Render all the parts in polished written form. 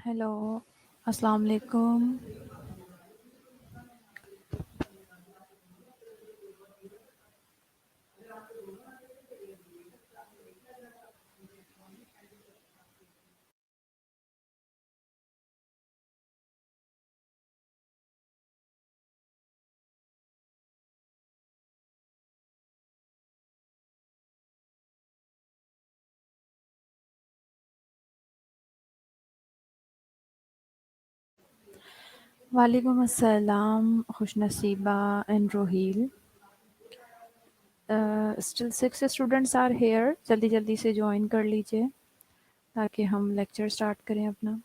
Hello, अस्सलाम वालेकुम। वालेकुम अस्सलाम, Khushnaseeba and Roheel. Still 6 students are here. जल्दी जल्दी से ज्वाइन कर लीजिए ताकि हम लेक्चर स्टार्ट करें अपना।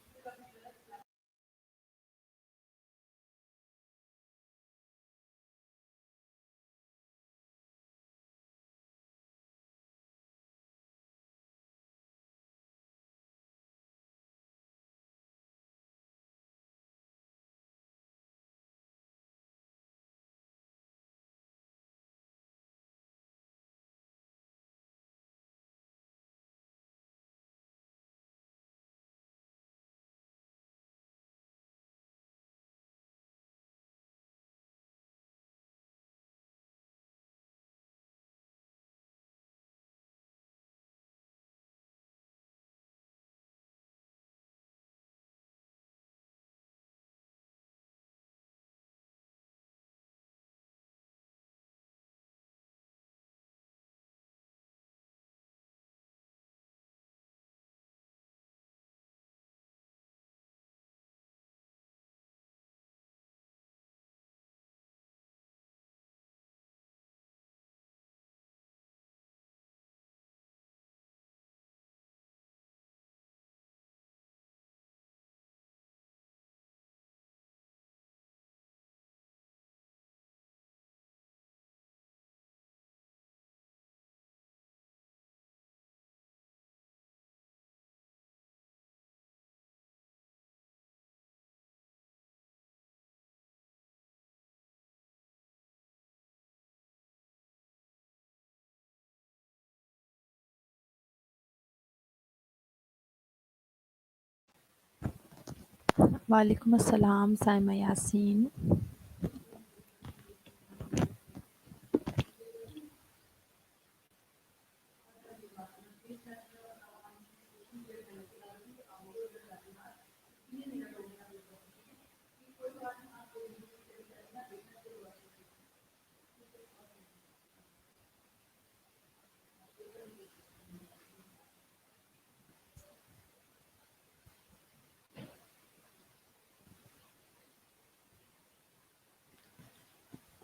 वालेकुम अस्सलाम Saima Yasin.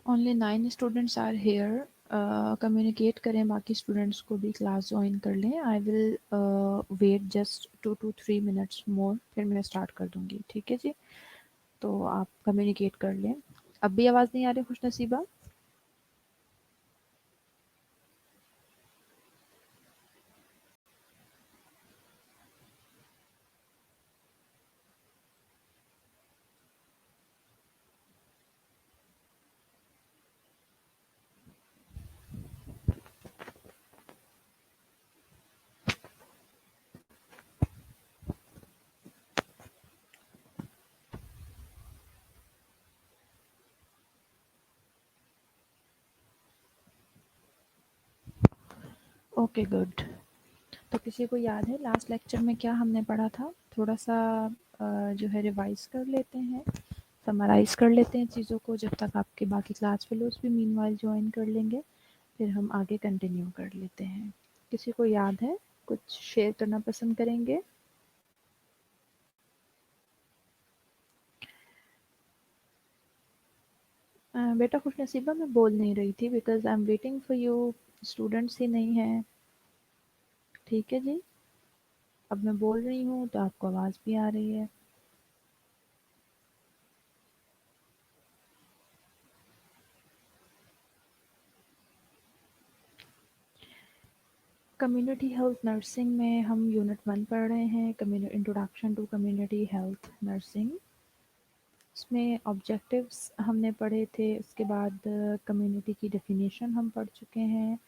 Only 9 students are here. Communicate करें बाकी स्टूडेंट्स को भी क्लास ज्वाइन कर लें। I will wait just 2 to 3 minutes more, फिर मैं स्टार्ट कर दूंगी। ठीक है जी, तो आप कम्युनिकेट कर लें। अब भी आवाज़ नहीं आ रही खुशनसीबा? Okay good. तो किसी को याद है लास्ट लेक्चर में क्या हमने पढ़ा था? थोड़ा सा जो है रिवाइज कर लेते हैं, समराइज कर लेते हैं चीज़ों को, जब तक आपके बाकी क्लास फेलोज भी मीनवाइल ज्वाइन कर लेंगे। फिर हम आगे कंटिन्यू कर लेते हैं। किसी को याद है? कुछ शेयर करना पसंद करेंगे? बेटा खुशनसीबा, मैं बोल नहीं रही थी because I am waiting for you. Students ही नहीं हैं। ठीक है जी, अब मैं बोल रही हूँ तो आपको आवाज़ भी आ रही है। कम्युनिटी हेल्थ नर्सिंग में हम यूनिट 1 पढ़ रहे हैं, introduction to community health nursing. इसमें ऑब्जेक्टिव्स हमने पढ़े थे, उसके बाद कम्युनिटी की डेफिनेशन हम पढ़ चुके हैं।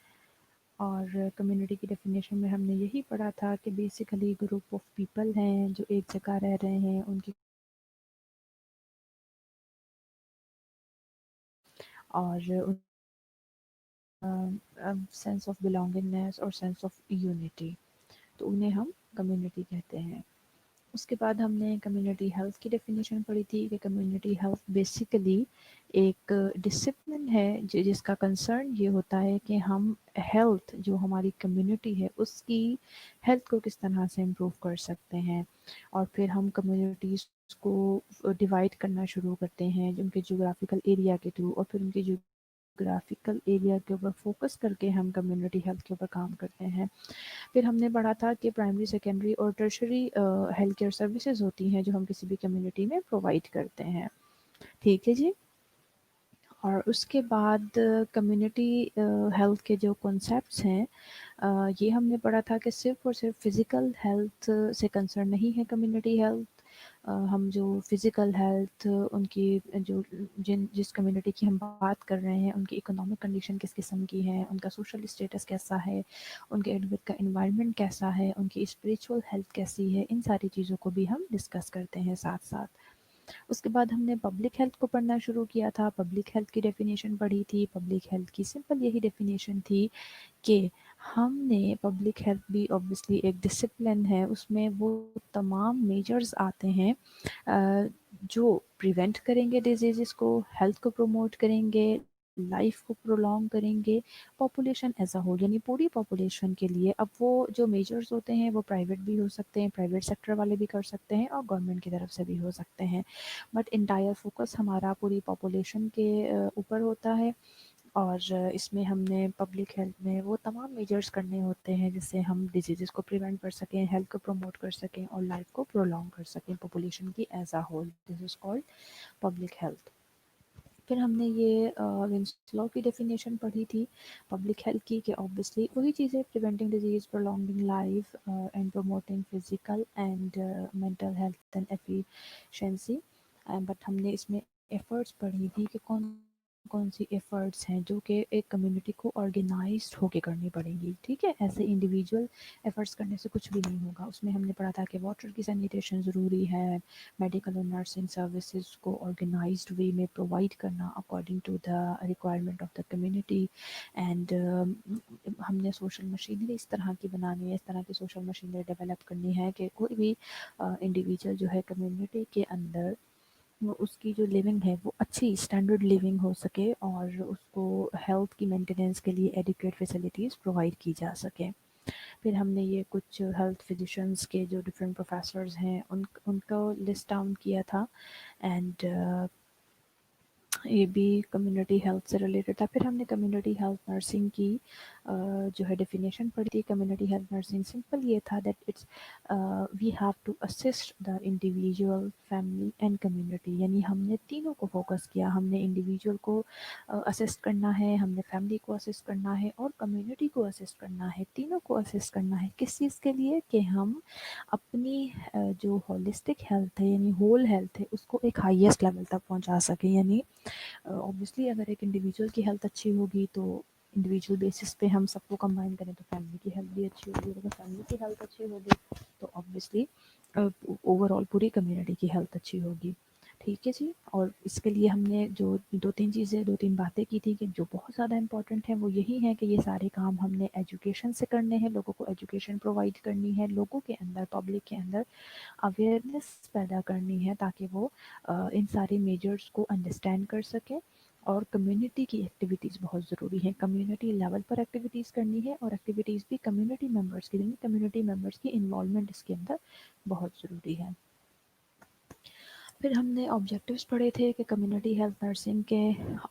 और कम्युनिटी की डेफिनेशन में हमने यही पढ़ा था कि बेसिकली ग्रुप ऑफ पीपल हैं जो एक जगह रह रहे हैं, उनकी और सेंस ऑफ बिलोंगिंगनेस और सेंस ऑफ यूनिटी, तो उन्हें हम कम्युनिटी कहते हैं। उसके बाद हमने कम्युनिटी हेल्थ की डेफिनेशन पढ़ी थी कि कम्युनिटी हेल्थ बेसिकली एक डिसिप्लिन है जिसका कंसर्न ये होता है कि हम हेल्थ जो हमारी कम्युनिटी है उसकी हेल्थ को किस तरह से इम्प्रूव कर सकते हैं। और फिर हम कम्युनिटीज़ को डिवाइड करना शुरू करते हैं उनके जोग्राफिकल एरिया के थ्रू, और फिर उनके जोग्राफिकल एरिया के ऊपर फोकस करके हम कम्युनिटी हेल्थ के ऊपर काम करते हैं। फिर हमने पढ़ा था कि प्राइमरी, सेकेंडरी और टर्शरी हेल्थ केयर सर्विसेज होती हैं जो हम किसी भी कम्युनिटी में प्रोवाइड करते हैं। ठीक है जी। और उसके बाद कम्युनिटी हेल्थ के जो कॉन्सेप्ट्स हैं, ये हमने पढ़ा था कि सिर्फ और सिर्फ फिज़िकल हेल्थ से कंसर्न नहीं है कम्युनिटी हेल्थ। हम जो फिज़िकल हेल्थ उनकी जो जिस कम्युनिटी की हम बात कर रहे हैं उनकी इकोनॉमिक कंडीशन किस किस्म की है, उनका सोशल स्टेटस कैसा है, उनके इर्द गिर्द का इन्वायरमेंट कैसा है, उनकी स्पिरिचुअल हेल्थ कैसी है, इन सारी चीज़ों को भी हम डिस्कस करते हैं साथ साथ। उसके बाद हमने पब्लिक हेल्थ को पढ़ना शुरू किया था। पब्लिक हेल्थ की डेफिनेशन पढ़ी थी। पब्लिक हेल्थ की सिंपल यही डेफिनेशन थी कि हमने पब्लिक हेल्थ भी ऑब्वियसली एक डिसिप्लिन है, उसमें वो तमाम मेजर्स आते हैं जो प्रिवेंट करेंगे डिजीज़ को, हेल्थ को प्रमोट करेंगे, लाइफ को प्रोलॉन्ग करेंगे, पॉपुलेशन एज अ होल यानी पूरी पॉपुलेशन के लिए। अब वो जो मेजर्स होते हैं वो प्राइवेट भी हो सकते हैं, प्राइवेट सेक्टर वाले भी कर सकते हैं और गवर्नमेंट की तरफ से भी हो सकते हैं, बट इंटायर फोकस हमारा पूरी पॉपुलेशन के ऊपर होता है। और इसमें हमने पब्लिक हेल्थ में वो तमाम मेजर्स करने होते हैं जिससे हम डिजीज़ को प्रिवेंट कर सकें, हेल्थ को प्रमोट कर सकें और लाइफ को प्रोलॉन्ग कर सकें पॉपुलेशन की as a whole. This is called public health. फिर हमने ये विंस्लॉ की डेफिनेशन पढ़ी थी पब्लिक हेल्थ की कि ऑब्वियसली वही चीज़ें, preventing disease, prolonging life and promoting physical and mental health and efficiency. But हमने इसमें एफर्ट्स पढ़ी थी कि कौन कौन सी एफर्ट्स हैं जो कि एक कम्युनिटी को ऑर्गेनाइज्ड होके करनी पड़ेंगी। ठीक है, ऐसे इंडिविजुअल एफर्ट्स करने से कुछ भी नहीं होगा। उसमें हमने पढ़ा था कि वाटर की सैनिटेशन ज़रूरी है, मेडिकल और नर्सिंग सर्विसेज को ऑर्गेनाइज्ड वे में प्रोवाइड करना according to the requirement of the community. And हमने सोशल मशीनरी इस तरह की बनानी है, इस तरह की सोशल मशीनरी डेवलप करनी है कि कोई भी इंडिविजुअल जो है कम्युनिटी के अंदर वो उसकी जो लिविंग है वो अच्छी स्टैंडर्ड लिविंग हो सके और उसको हेल्थ की मेंटेनेंस के लिए एडिक्वेट फैसिलिटीज़ प्रोवाइड की जा सके। फिर हमने ये कुछ हेल्थ फिजिशियंस के जो डिफरेंट प्रोफेसर्स हैं उनको लिस्ट डाउन किया था। एंड ये भी कम्युनिटी हेल्थ से रिलेटेड था। फिर हमने कम्युनिटी हेल्थ नर्सिंग की जो है डेफिनेशन पढ़ी थी। कम्युनिटी हेल्थ नर्सिंग सिंपल ये था that it's we have to assist the individual, family and community, यानी हमने तीनों को फोकस किया। हमने इंडिविजुअल को असिस्ट करना है, हमने फैमिली को असिस्ट करना है और कम्युनिटी को असिस्ट करना है। तीनों को असिस्ट करना है किस चीज़ के लिए कि हम अपनी जो होलिस्टिक हेल्थ है यानी होल हेल्थ है उसको एक हाईएस्ट लेवल तक पहुंचा सकें। यानी ऑब्वियसली अगर एक इंडिविजुअल की हेल्थ अच्छी होगी तो इंडिविजुअल बेसिस पे हम सबको कंबाइन करें तो फैमिली की हेल्थ भी अच्छी होगी, अगर फैमिली की हेल्थ अच्छी होगी तो ऑब्वियसली ओवरऑल पूरी कम्युनिटी की हेल्थ अच्छी होगी। ठीक है जी। और इसके लिए हमने जो दो तीन चीज़ें, दो तीन बातें की थी कि जो बहुत ज़्यादा इंपॉर्टेंट है वो यही है कि ये सारे काम हमने एजुकेशन से करने हैं, लोगों को एजुकेशन प्रोवाइड करनी है, लोगों के अंदर, पब्लिक के अंदर अवेयरनेस पैदा करनी है ताकि वो इन सारे मेजर्स को अंडरस्टैंड कर सकें। और कम्युनिटी की एक्टिविटीज़ बहुत ज़रूरी है, कम्युनिटी लेवल पर एक्टिविटीज़ करनी है और एक्टिविटीज़ भी कम्युनिटी मेंबर्स की, कम्युनिटी मेंबर्स की इन्वॉल्वमेंट इसके अंदर बहुत ज़रूरी है। फिर हमने ऑब्जेक्टिव्स पढ़े थे कि कम्युनिटी हेल्थ नर्सिंग के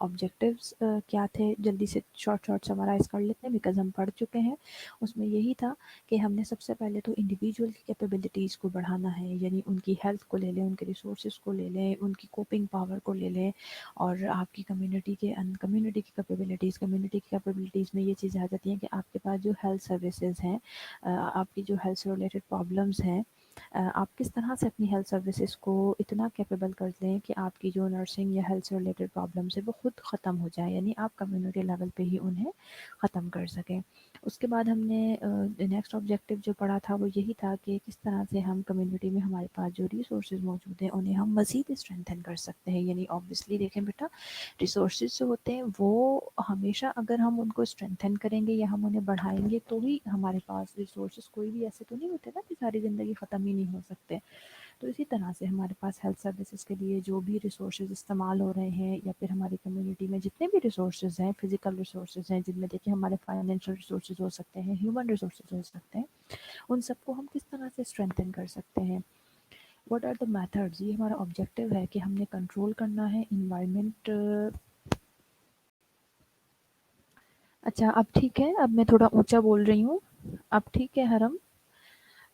ऑब्जेक्टिव्स क्या थे। जल्दी से शॉर्ट शॉर्ट समराइज़ कर लेते हैं बिकॉज़ हम पढ़ चुके हैं। उसमें यही था कि हमने सबसे पहले तो इंडिविजुअल की कैपेबिलिटीज़ को बढ़ाना है, यानी उनकी हेल्थ को ले लें, उनके रिसोर्सेज को ले लें, उनकी कोपिंग पावर को ले लें। और आपकी कम्युनिटी की कैपेबिलिटीज़ में ये चीज़ें आ जाती हैं कि आपके पास जो हेल्थ सर्विसेज हैं, आपकी जो हेल्थ से रिलेटेड प्रॉब्लम्स हैं आप किस तरह से अपनी हेल्थ सर्विसेज को इतना कैपेबल कर दें कि आपकी जो नर्सिंग या हेल्थ से रिलेटेड प्रॉब्लम्स है वो खुद ख़त्म हो जाए, यानी आप कम्युनिटी लेवल पे ही उन्हें ख़त्म कर सकें। उसके बाद हमने नेक्स्ट ऑब्जेक्टिव जो पढ़ा था वो यही था कि किस तरह से हम कम्युनिटी में हमारे पास जो रिसोर्सेज मौजूद हैं उन्हें हम मज़ीद स्ट्रेंथन कर सकते हैं। यानी ऑब्वियसली देखें बेटा, रिसोर्सेज जो होते हैं वो हमेशा अगर हम उनको स्ट्रेंथन करेंगे या हम उन्हें बढ़ाएंगे तो ही हमारे पास रिसोर्सेज, कोई भी ऐसे तो नहीं होते ना कि सारी ज़िंदगी ख़त्म ही नहीं हो सकते। तो इसी तरह से हमारे पास हेल्थ सर्विसेज के लिए जो भी रिसोर्सेज इस्तेमाल हो रहे हैं या फिर हमारी कम्युनिटी में जितने भी रिसोर्सेज हैं, फिजिकल रिसोर्सेज हैं, जिनमें देखिए हमारे फाइनेंशियल रिसोर्सेज हो सकते हैं, ह्यूमन रिसोर्सेज हो सकते हैं, उन सबको हम किस तरह से स्ट्रेंथन कर सकते हैं। व्हाट आर द मेथड्स, ये हमारा ऑब्जेक्टिव है कि हमने कंट्रोल करना है इन्वायरमेंट। अच्छा, अब ठीक है, अब मैं थोड़ा ऊंचा बोल रही हूँ। अब ठीक है हरम।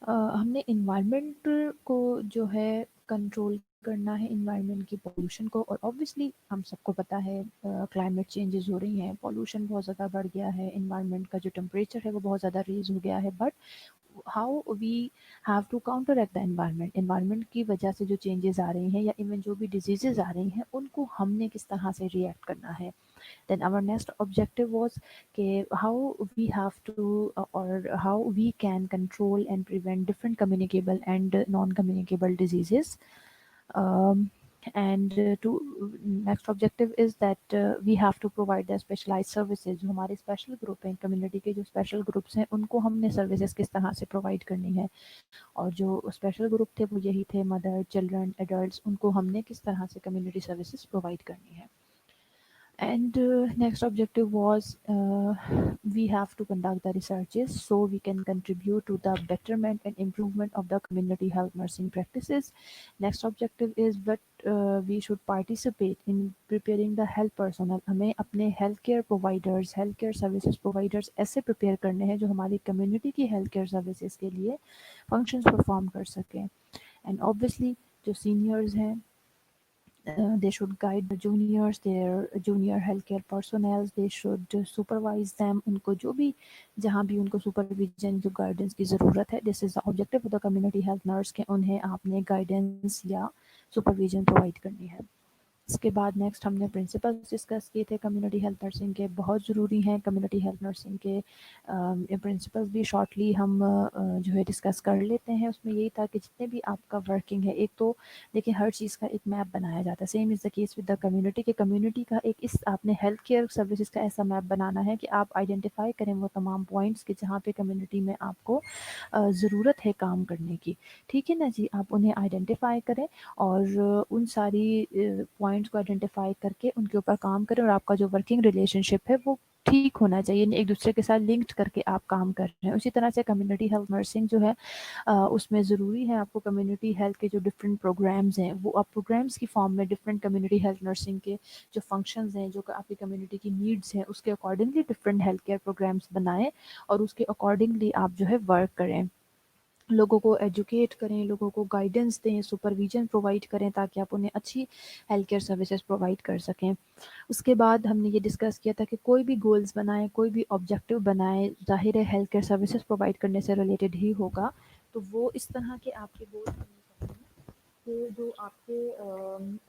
हमने इन्वायरमेंट को जो है कंट्रोल करना है, इन्वायरमेंट की पोल्यूशन को। और ऑब्वियसली हम सबको पता है क्लाइमेट चेंजेस हो रही हैं, पोल्यूशन बहुत ज़्यादा बढ़ गया है, इन्वायरमेंट का जो टेम्परेचर है वो बहुत ज़्यादा रेज हो गया है। But how we have to counteract the environment, environment की वजह से जो चेंजेस आ रही हैं या इवन जो भी डिजीजेज आ रही हैं उनको हमने किस तरह से रिएक्ट करना है। Then our next objective was how we have to or how we can control and prevent different communicable and non-communicable diseases. Um, and to next objective is that we have to provide the specialized services। जो हमारे special group हैं, community के जो special groups हैं, उनको हमने services किस तरह से प्रोवाइड करनी है। और जो स्पेशल ग्रुप थे वो यही थे, मदर, चिल्ड्रन, एडल्ट्स, उनको हमने किस तरह से कम्युनिटी सर्विसेज प्रोवाइड करनी है। And next objective was we have to conduct the researches so we can contribute to the betterment and improvement of the community health nursing practices. Next objective is that we should participate in preparing the health personnel। हमें अपने health care providers, health care services providers ऐसे prepare करने हैं जो हमारी community की health care services के लिए functions perform कर सकें। And obviously जो seniors हैं, they should guide the juniors, their junior healthcare personnel, they should supervise them। उनको जो भी जहाँ भी उनको supervision जो guidance की ज़रूरत है, this is the objective of the community health nurse के उन्हें आपने guidance या supervision provide करनी है। इसके बाद नेक्स्ट हमने प्रिंसिपल्स डिस्कस किए थे कम्युनिटी हेल्थ नर्सिंग के, बहुत ज़रूरी हैं कम्युनिटी हेल्थ नर्सिंग के। प्रिंसिपल्स भी शॉर्टली हम जो है डिस्कस कर लेते हैं। उसमें यही था कि जितने भी आपका वर्किंग है, एक तो देखिए हर चीज़ का एक मैप बनाया जाता है, same is the case with the community के। कम्युनिटी का एक इस आपने हेल्थ केयर सर्विसेज का ऐसा मैप बनाना है कि आप आइडेंटिफाई करें वो तमाम पॉइंट्स के जहाँ पे कम्युनिटी में आपको ज़रूरत है काम करने की। ठीक है ना जी, आप उन्हें आइडेंटिफाई करें और उन सारी पॉइंट्स को आइडेंटिफाई करके उनके ऊपर काम करें। और आपका जो वर्किंग रिलेशनशिप है वो ठीक होना चाहिए, एक दूसरे के साथ लिंक्ड करके आप काम कर रहे हैं। उसी तरह से कम्युनिटी हेल्थ नर्सिंग जो है उसमें ज़रूरी है आपको कम्युनिटी हेल्थ के जो डिफरेंट प्रोग्राम्स हैं वो आप प्रोग्राम्स की फॉर्म में डिफरेंट कम्युनिटी हेल्थ नर्सिंग के जो फंक्शंस हैं, जो आपकी कम्युनिटी की नीड्स हैं, उसके accordingly different health care programmes बनाएं और उसके अकॉर्डिंगली आप जो है वर्क करें। लोगों को एजुकेट करें, लोगों को गाइडेंस दें, सुपरविजन प्रोवाइड करें ताकि आप उन्हें अच्छी हेल्थ केयर सर्विसेज प्रोवाइड कर सकें। उसके बाद हमने ये डिस्कस किया था कि कोई भी गोल्स बनाएं, कोई भी ऑब्जेक्टिव बनाएं, ज़ाहिर है हेल्थ केयर सर्विसेज प्रोवाइड करने से रिलेटेड ही होगा। तो वो इस तरह के आपके गोल्स होने चाहिए कि जो आपके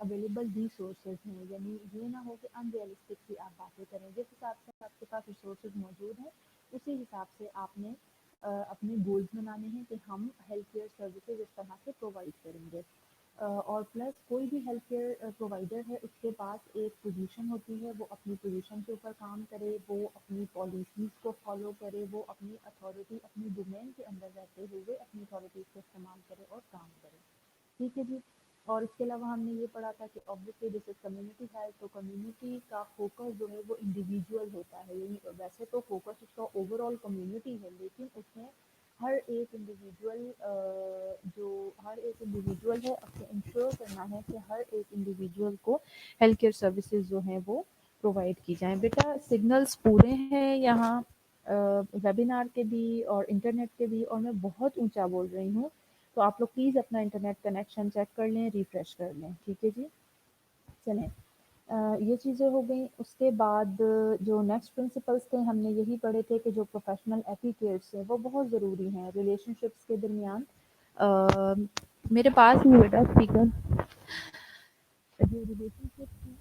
अवेलेबल रिसोर्सेज हैं, यानी ये ना हो कि अनरियलिस्टिक सी आप बातें करें। जिस हिसाब से आपके पास रिसोर्सेज मौजूद हैं उसी हिसाब से आपने अपने गोल्स बनाने हैं कि हम हेल्थ केयर सर्विसेज इस तरह से प्रोवाइड करेंगे। और प्लस कोई भी हेल्थ केयर प्रोवाइडर है उसके पास एक पोजीशन होती है, वो अपनी पोजीशन के ऊपर काम करे, वो अपनी पॉलिसीज़ को फॉलो करे, वो अपनी अथॉरिटी, अपनी डोमेन के अंदर रहते हुए अपनी अथॉरिटीज़ को इस्तेमाल करे और काम करे। ठीक है जी। और इसके अलावा हमने ये पढ़ा था कि obviously this is community health, तो कम्युनिटी का फोकस जो है वो इंडिविजुअल होता है। यानी वैसे तो फोकस उसका ओवरऑल कम्युनिटी है, लेकिन उसमें हर एक इंडिविजुअल है, अपने इंश्योर करना है कि हर एक इंडिविजुअल को हेल्थ केयर सर्विसेज जो हैं वो प्रोवाइड की जाएं। बेटा सिग्नल्स पूरे हैं यहाँ वेबिनार के भी और इंटरनेट के भी, और मैं बहुत ऊंचा बोल रही हूँ, तो आप लोग प्लीज़ अपना इंटरनेट कनेक्शन चेक कर लें, रिफ्रेश कर लें। ठीक है जी, चलें। ये चीज़ें हो गई। उसके बाद जो नेक्स्ट प्रिंसिपल्स थे हमने यही पढ़े थे कि जो प्रोफेशनल एथिकेट्स हैं वो बहुत ज़रूरी हैं रिलेशनशिप्स के दरमियान। अ, मेरे पास ही बेटा स्पीकर। जो रिलेशनशिप है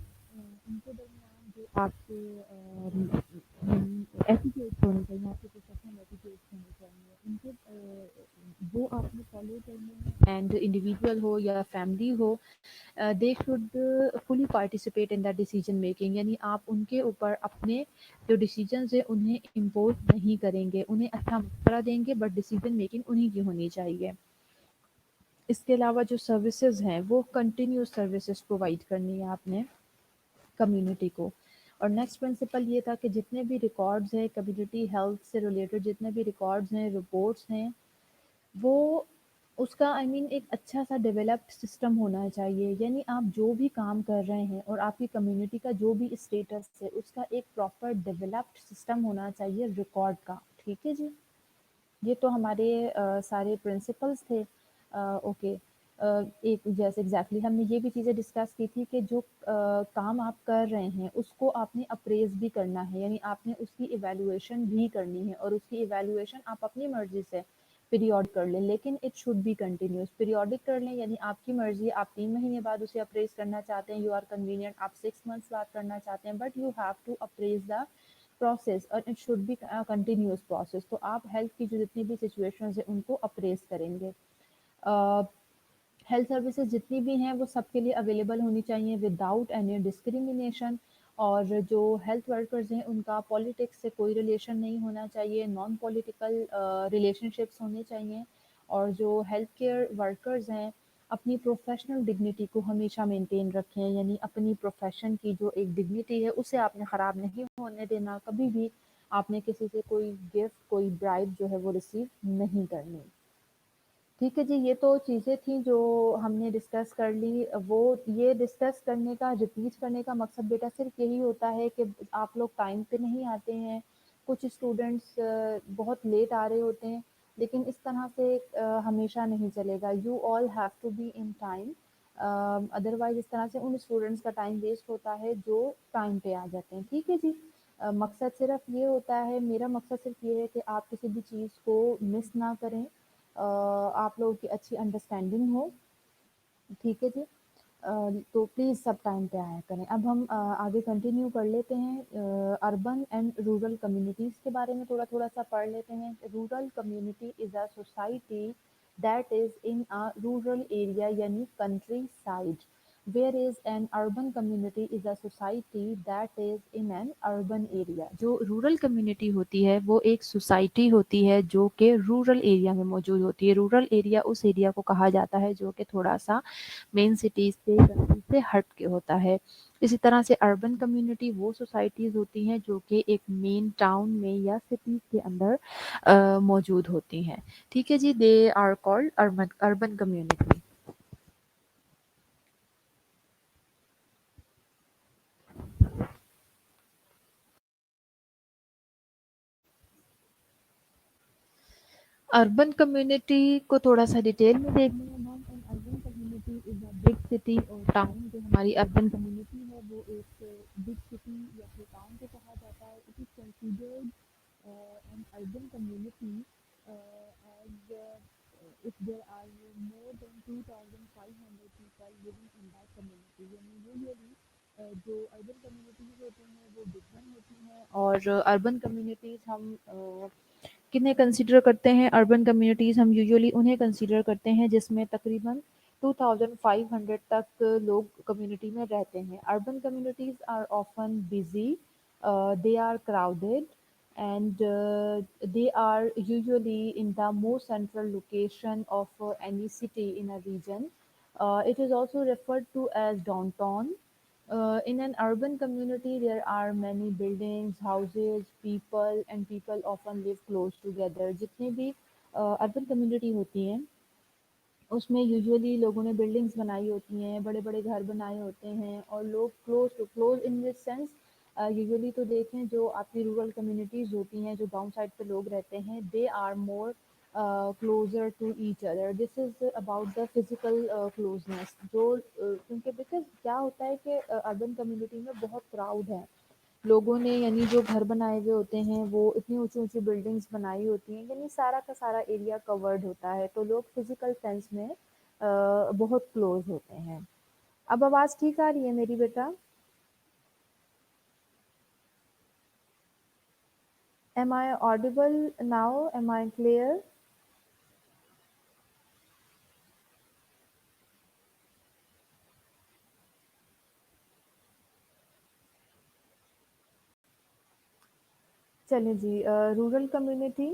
उनके दरमियान जो आपके एटिट्यूड्स होने चाहिए, आपके प्रोफेशनल एटिट्यूड्स होने चाहिए, उनके वो आपने फॉलो करने हैं, एंड इंडिविजुअल हो या फैमिली हो, they should fully participate in the decision making, यानी आप उनके ऊपर अपने जो डिसीजंस है उन्हें इम्पोज नहीं करेंगे, उन्हें अच्छा मशवरा देंगे, बट डिसीजन मेकिंग उन्हीं की होनी चाहिए। इसके अलावा जो सर्विसेज हैं वो कंटिन्यूस सर्विसेज प्रोवाइड करनी है आपने कम्युनिटी को। और नेक्स्ट प्रिंसिपल ये था कि जितने भी रिकॉर्ड्स हैं कम्युनिटी हेल्थ से रिलेटेड, जितने भी रिकॉर्ड्स हैं, रिपोर्ट्स हैं, वो उसका एक अच्छा सा डेवलप्ड सिस्टम होना चाहिए, यानी आप जो भी काम कर रहे हैं और आपकी कम्युनिटी का जो भी स्टेटस है उसका एक प्रॉपर डेवलप्ड सिस्टम होना चाहिए रिकॉर्ड का। ठीक है जी, ये तो हमारे सारे प्रिंसिपल्स थे। ओके। एक जैसे एग्जैक्टली हमने ये भी चीज़ें डिस्कस की थी कि जो काम आप कर रहे हैं उसको आपने अप्रेज भी करना है, यानी आपने उसकी इवैल्यूएशन भी करनी है, और उसकी इवैल्यूएशन आप अपनी मर्जी से पीरियोडिक कर लें, लेकिन it should be continuous. Periodic कर लें यानी आपकी मर्जी, आप 3 महीने बाद उसे अप्रेज करना चाहते हैं, यू आर कन्वीनियंट, आप 6 मंथ्स बाद करना चाहते हैं, but you have to appraise the process, और it should be continuous process. तो आप हेल्थ की जो जितनी भी सिचुएशंस है उनको अप्रेस करेंगे। हेल्थ सर्विसेज जितनी भी हैं वो सबके लिए अवेलेबल होनी चाहिए विदाउट एनी डिस्क्रिमिनेशन। और जो हेल्थ वर्कर्स हैं उनका पॉलिटिक्स से कोई रिलेशन नहीं होना चाहिए, नॉन पॉलिटिकल रिलेशनशिप्स होने चाहिए। और जो हेल्थ केयर वर्कर्स हैं अपनी प्रोफेशनल डिग्निटी को हमेशा मेंटेन रखें, यानी अपनी प्रोफेशन की जो एक डिग्निटी है उसे आपने ख़राब नहीं होने देना, कभी भी आपने किसी से कोई गिफ्ट, कोई ब्राइब जो है वो रिसीव नहीं करनी। ठीक है जी, ये तो चीज़ें थी जो हमने डिस्कस कर ली। वो ये डिस्कस करने का, रिपीट करने का मकसद बेटा सिर्फ यही होता है कि आप लोग टाइम पे नहीं आते हैं, कुछ स्टूडेंट्स बहुत लेट आ रहे होते हैं, लेकिन इस तरह से हमेशा नहीं चलेगा। You all have to be in time, otherwise इस तरह से उन स्टूडेंट्स का टाइम वेस्ट होता है जो टाइम पे आ जाते हैं। ठीक है जी। मकसद सिर्फ ये होता है, मेरा मकसद सिर्फ ये है कि आप किसी भी चीज़ को मिस ना करें, आप लोगों की अच्छी अंडरस्टैंडिंग हो। ठीक है जी। तो प्लीज़ सब टाइम पे आया करें। अब हम आगे कंटिन्यू कर लेते हैं, अर्बन एंड रूरल कम्युनिटीज़ के बारे में थोड़ा थोड़ा सा पढ़ लेते हैं। Rural community is a society that is in a rural area यानी countryside, where is an urban community is a society that is in an urban area. जो रूरल कम्युनिटी होती है वो एक सोसाइटी होती है जो कि रूरल एरिया में मौजूद होती है। रूरल एरिया उस एरिया को कहा जाता है जो कि थोड़ा सा मेन सिटीज से, कंट्री से हट के होता है। इसी तरह से अर्बन कम्युनिटी वो सोसाइटीज होती हैं जो कि एक मेन टाउन में या सिटीज के अंदर मौजूद होती हैं। ठीक है जी, they are called urban urban community. Urban community को थोड़ा सा डिटेल में देख लें। Ma'am, an urban community is a big city और टाउन। जो हमारी अर्बन कम्युनिटी है वो एक बिग सिटी या फिर टाउन को कहा जाता है। It is considered an urban community as if there are more than 2,500 people living in that community, यानी यूजुअली जो अर्बन कम्युनिटीज होती हैं वो डिफरेंट होती हैं। और अर्बन कम्युनिटीज हम किन्हें कंसीडर करते हैं? अर्बन कम्युनिटीज़ हम यूजुअली उन्हें कंसीडर करते हैं जिसमें तकरीबन 2500 तक लोग कम्युनिटी में रहते हैं। Urban communities are often busy, they are crowded, and they are usually in the most central location of any city in a region. It is also referred to as downtown. In an urban community, there are many buildings, houses, people, and people often live close together. जितनी भी urban community होती हैं उसमें usually लोगों ने buildings बनाई होती हैं, बड़े-बड़े घर बनाए होते हैं, और लोग close to close in this sense. Usually तो देखें जो आपकी रूरल कम्युनिटीज़ होती हैं, जो गाँव साइड पे लोग रहते हैं, they are more closer to each other. This is about the physical closeness, जो क्योंकि बिकॉज़ क्या होता है कि अर्बन कम्युनिटी में बहुत क्राउड है, लोगों ने यानी जो घर बनाए हुए होते हैं वो इतनी ऊंची-ऊंची बिल्डिंग्स बनाई होती हैं, यानी सारा का सारा एरिया कवर्ड होता है, तो लोग फिजिकल सेंस में बहुत क्लोज होते हैं। अब आवाज़ ठीक आ रही है मेरी बेटा? Am I audible now? Am I clear? चलें जी, rural community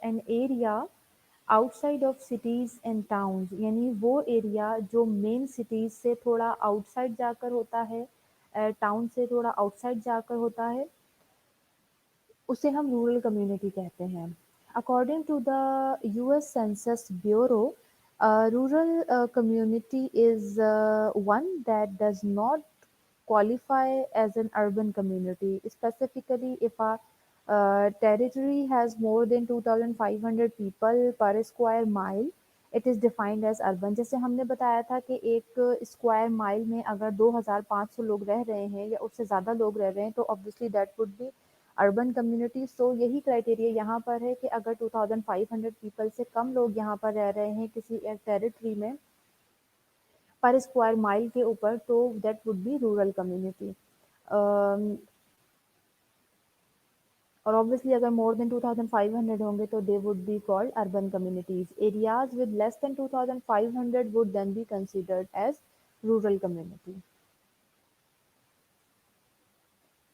an area outside of cities and towns, यानी वो एरिया जो मेन सिटीज़ से थोड़ा आउटसाइड जाकर होता है, टाउन से थोड़ा आउटसाइड जाकर होता है, उसे हम रूरल कम्युनिटी कहते हैं। According to the US census bureau, rural community is one that does not qualify as an urban community, specifically if a territory has more than 2,500 people per square mile, it is defined as urban। जैसे हमने बताया था कि एक square mile में अगर 2,500 लोग रह रहे हैं या उससे ज़्यादा लोग रह रहे हैं तो obviously that would be urban community. So यही क्राइटेरिया यहाँ पर है कि अगर 2,500 पीपल से कम लोग यहाँ पर रह रहे हैं किसी एक टेरिटरी में पर स्क्वायर माइल के ऊपर, तो that would be rural community. और ऑब्वियसली अगर मोर देन 2,500 होंगे तो they would be called urban communities. Areas with less than 2,500 would then be considered as rural community.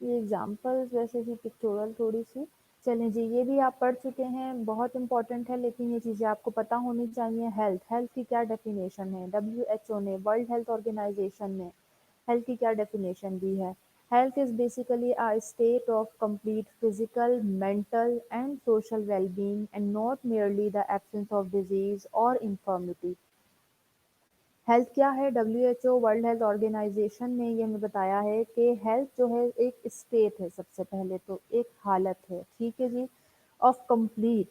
ये एग्जांपल्स वैसे ही पिक्चोरल थोड़ी सी। चलें जी, ये भी आप पढ़ चुके हैं, बहुत इंपॉर्टेंट है, लेकिन ये चीज़ें आपको पता होनी चाहिए। हेल्थ, हेल्थ की क्या डेफिनेशन है? डब्ल्यूएचओ ने, वर्ल्ड हेल्थ ऑर्गेनाइजेशन ने हेल्थ की क्या डेफिनेशन दी है? Health is basically a state of complete physical, mental and social wellbeing and not merely the absence of disease और इंफर्मिटी। हेल्थ क्या है? डब्ल्यूएचओ, वर्ल्ड हेल्थ ऑर्गेनाइजेशन ने ये हमें बताया है कि हेल्थ जो है एक स्टेट है, सबसे पहले तो एक हालत है, ठीक है जी, of complete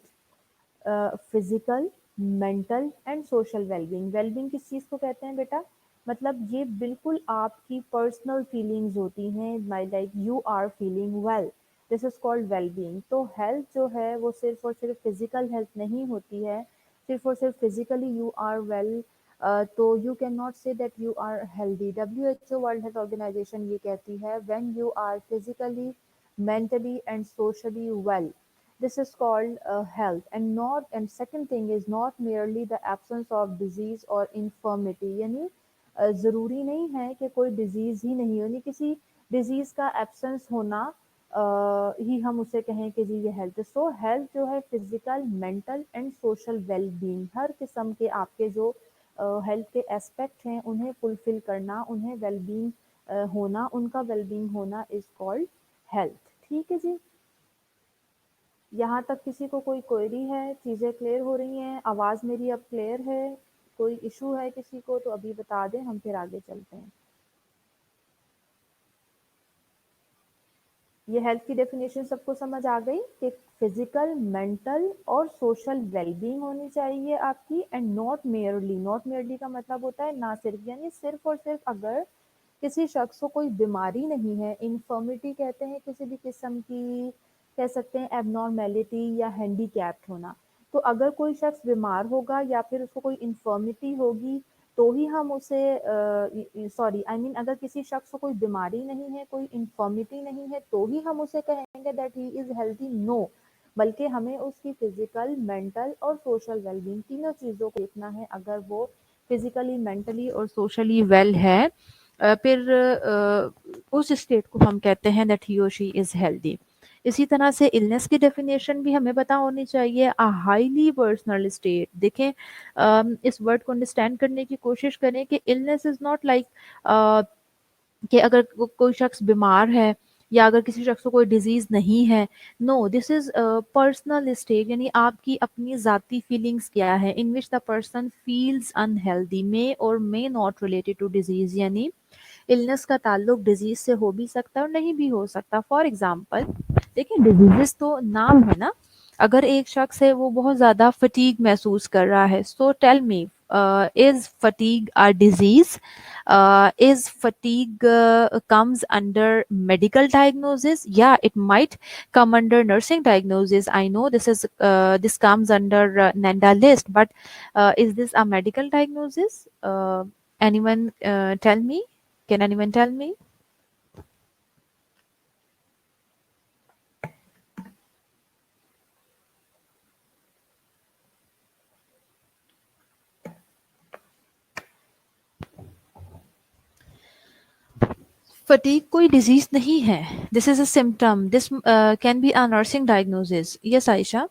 physical, mental and social wellbeing. Wellbeing किस चीज़ को कहते हैं बेटा? मतलब ये बिल्कुल आपकी पर्सनल फीलिंग्स होती हैं, like you are feeling well, this is called wellbeing. तो हेल्थ जो है वो सिर्फ और सिर्फ फिजिकल हेल्थ नहीं होती है, सिर्फ और सिर्फ फिजिकली यू आर वेल तो you can not say that you are healthy. WHO, world health organisation, ये कहती है when you are physically, mentally and socially well, this is called health। And not, and second thing is not merely the absence of disease or infirmity, यानी ज़रूरी नहीं है कि कोई disease ही नहीं हो, यानी किसी डिजीज़ का एब्सेंस होना ही हम उसे कहें कि जी ये हेल्थ। सो हेल्थ जो है physical, mental and social well being, हर किस्म के आपके जो हेल्थ के एस्पेक्ट हैं उन्हें फुलफिल करना, उन्हें वेल बीइंग होना, उनका वेल बीइंग होना इज कॉल्ड हेल्थ। ठीक है जी, यहाँ तक किसी को कोई क्वेरी है? चीज़ें क्लियर हो रही हैं? आवाज़ मेरी अब क्लियर है? कोई इशू है किसी को तो अभी बता दें, हम फिर आगे चलते हैं। ये हेल्थ की डेफिनेशन सबको समझ आ गई कि फिजिकल, मेंटल और सोशल वेलबींग होनी चाहिए आपकी, एंड नॉट मेयरली का मतलब होता है ना सिर्फ, यानी सिर्फ और सिर्फ अगर किसी शख्स को कोई बीमारी नहीं है, इन्फर्मिटी कहते हैं किसी भी किस्म की, कह सकते हैं एबनॉर्मेलिटी या हैंडीकैप्ड होना। तो अगर कोई शख्स बीमार होगा या फिर उसको कोई इन्फर्मिटी होगी तो ही हम उसे, सॉरी आई मीन अगर किसी शख्स को कोई बीमारी नहीं है, कोई इन्फर्मिटी नहीं है तो ही हम उसे कहेंगे that he is healthy? No, बल्कि हमें उसकी फिजिकल, मेंटल और सोशल वेलबींग तीनों चीज़ों को देखना है। अगर वो फिजिकली, मेंटली और सोशली वेल है फिर उस स्टेट को हम कहते हैं दैट ही और शी इज हेल्दी। इसी तरह से इलनेस की डेफिनेशन भी हमें पता होनी चाहिए। अ हाईली पर्सनल स्टेट, देखें इस वर्ड को अंडरस्टैंड करने की कोशिश करें कि इलनेस इज नॉट लाइक कि अगर कोई शख्स बीमार है या अगर किसी शख्स को कोई डिजीज नहीं है। No, this is personal state, यानी आपकी अपनी ज़ाती फीलिंग्स क्या है, in which the person feels unhealthy may और may not related to disease, यानी इलनेस का ताल्लुक डिजीज से हो भी सकता है और नहीं भी हो सकता। फॉर एग्जाम्पल देखिए, डिजीजेस तो नाम है ना। अगर एक शख्स है वो बहुत ज़्यादा फटीग महसूस कर रहा है, so tell me, is fatigue a disease? Is fatigue comes under medical diagnosis? Yeah, it might come under nursing diagnosis. I know this comes under NANDA list, but is this a medical diagnosis? Anyone tell me? Can anyone tell me? Fatigue कोई disease नहीं है. This is a symptom. This can be a nursing diagnosis. Yes Ayesha,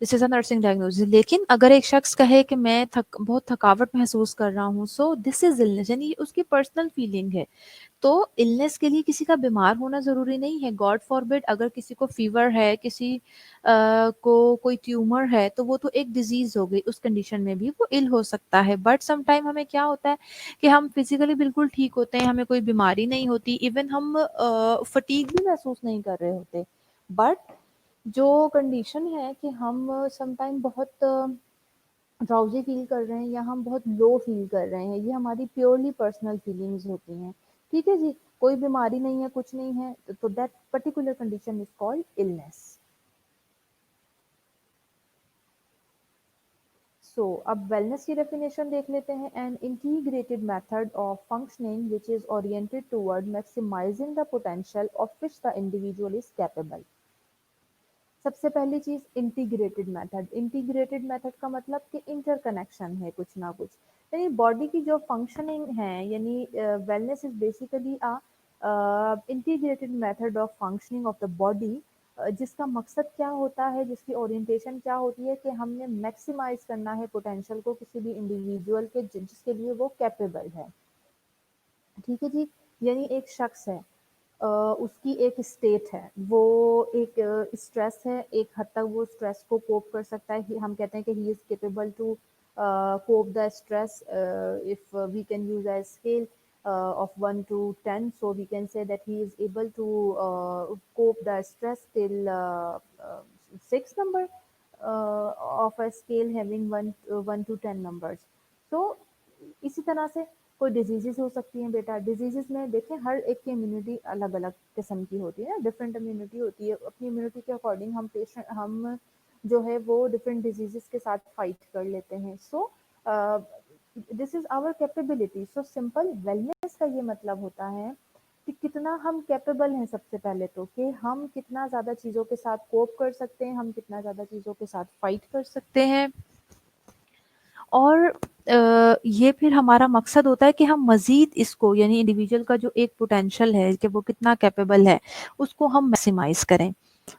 this is a nursing diagnosis. लेकिन अगर एक शख्स कहे कि मैं बहुत थकावट महसूस कर रहा हूँ, सो दिस इज इलनेस, यानी ये उसकी पर्सनल फीलिंग है. तो इलनेस के लिए किसी का बीमार होना ज़रूरी नहीं है. गॉड फॉरबिड, अगर किसी को फ़ीवर है, किसी को कोई ट्यूमर है, तो वो तो एक डिज़ीज़ हो गई, उस कंडीशन में भी वो इल हो सकता है. बट सम टाइम हमें क्या होता है कि हम फिज़िकली बिल्कुल ठीक होते हैं, हमें कोई बीमारी नहीं होती, इवन हम फटीग भी महसूस नहीं कर रहे होते. बट जो कंडीशन है कि हम सम टाइम बहुत ड्राउज़ी फ़ील कर रहे हैं या हम बहुत लो फ़ील कर रहे हैं, ये हमारी प्योरली पर्सनल फीलिंग्स होती हैं. ठीक है जी, कोई बीमारी नहीं है, कुछ नहीं है, तो that particular condition is called illness. So अब वेलनेस की डेफिनेशन देख लेते हैं. An integrated method of functioning which is oriented toward maximising the potential of which the individual is capable. सबसे पहली चीज इंटीग्रेटेड मेथड. इंटीग्रेटेड मेथड का मतलब कि इंटरकनेक्शन है कुछ ना कुछ, यानी बॉडी की जो फंक्शनिंग है, यानी wellness is basically a integrated method of functioning of the body, जिसका मकसद क्या होता है, जिसकी ओरिएंटेशन क्या होती है कि हमने मैक्सिमाइज करना है पोटेंशियल को किसी भी इंडिविजुअल के जिसके लिए वो कैपेबल है. ठीक है जी, यानी एक शख्स है, उसकी एक स्टेट है, वो एक स्ट्रेस है, एक हद तक वो स्ट्रेस को कोप कर सकता है. हम कहते हैं कि he is capable to cope the stress. If we can use a scale of 1 to 10, so we can say that he is able to cope the stress till 6 number of a scale having 1 to 10 numbers. So इसी तरह से कोई diseases हो सकती हैं बेटा. Diseases में देखें, हर एक की इम्यूनिटी अलग अलग किस्म की होती है, डिफरेंट इम्यूनिटी होती है. अपनी इम्यूनिटी के अकॉर्डिंग हम जो है वो डिफरेंट डिजीजेस के साथ फाइट कर लेते हैं. So this is our capability. So simple wellness का ये मतलब होता है कि कितना हम कैपेबल हैं, सबसे पहले तो कि हम कितना ज़्यादा चीज़ों के साथ कोप कर सकते हैं, हम कितना ज़्यादा चीज़ों के साथ फाइट कर सकते हैं. और ये फिर हमारा मकसद होता है कि हम मज़ीद इसको, यानी इंडिविजुअल का जो एक पोटेंशियल है कि वो कितना कैपेबल है, उसको हम मैक्सिमाइज़ करें.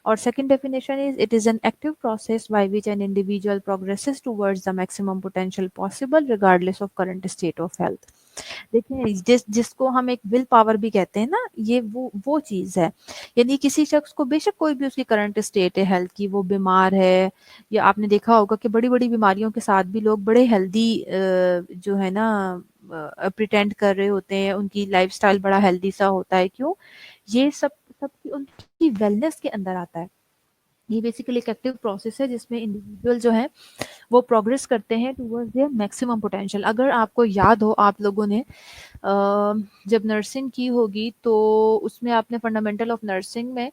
और second definition is it is an active process by which an individual progresses towards the maximum potential possible regardless of current state of health. देखिए, जिसको हम एक विल पावर भी कहते हैं ना, ये वो चीज़ है. यानी किसी शख्स को बेशक कोई भी उसकी करंट स्टेट है हेल्थ की, वो बीमार है, या आपने देखा होगा कि बड़ी-बड़ी बीमारियों के साथ भी लोग बड़े हेल्दी जो है ना प्रिटेंड कर रहे होते हैं, उनकी लाइफ़स्टाइल बड़ा हेल्दी सा होता है. क्यों? ये सबकी उनकी वेलनेस के अंदर आता है. ये बेसिकली एक एक्टिव प्रोसेस है जिसमें इंडिविजुअल जो है वो प्रोग्रेस करते हैं टुवर्ड्स देयर मैक्सिमम पोटेंशियल. अगर आपको याद हो, आप लोगों ने जब नर्सिंग की होगी तो उसमें आपने फंडामेंटल ऑफ नर्सिंग में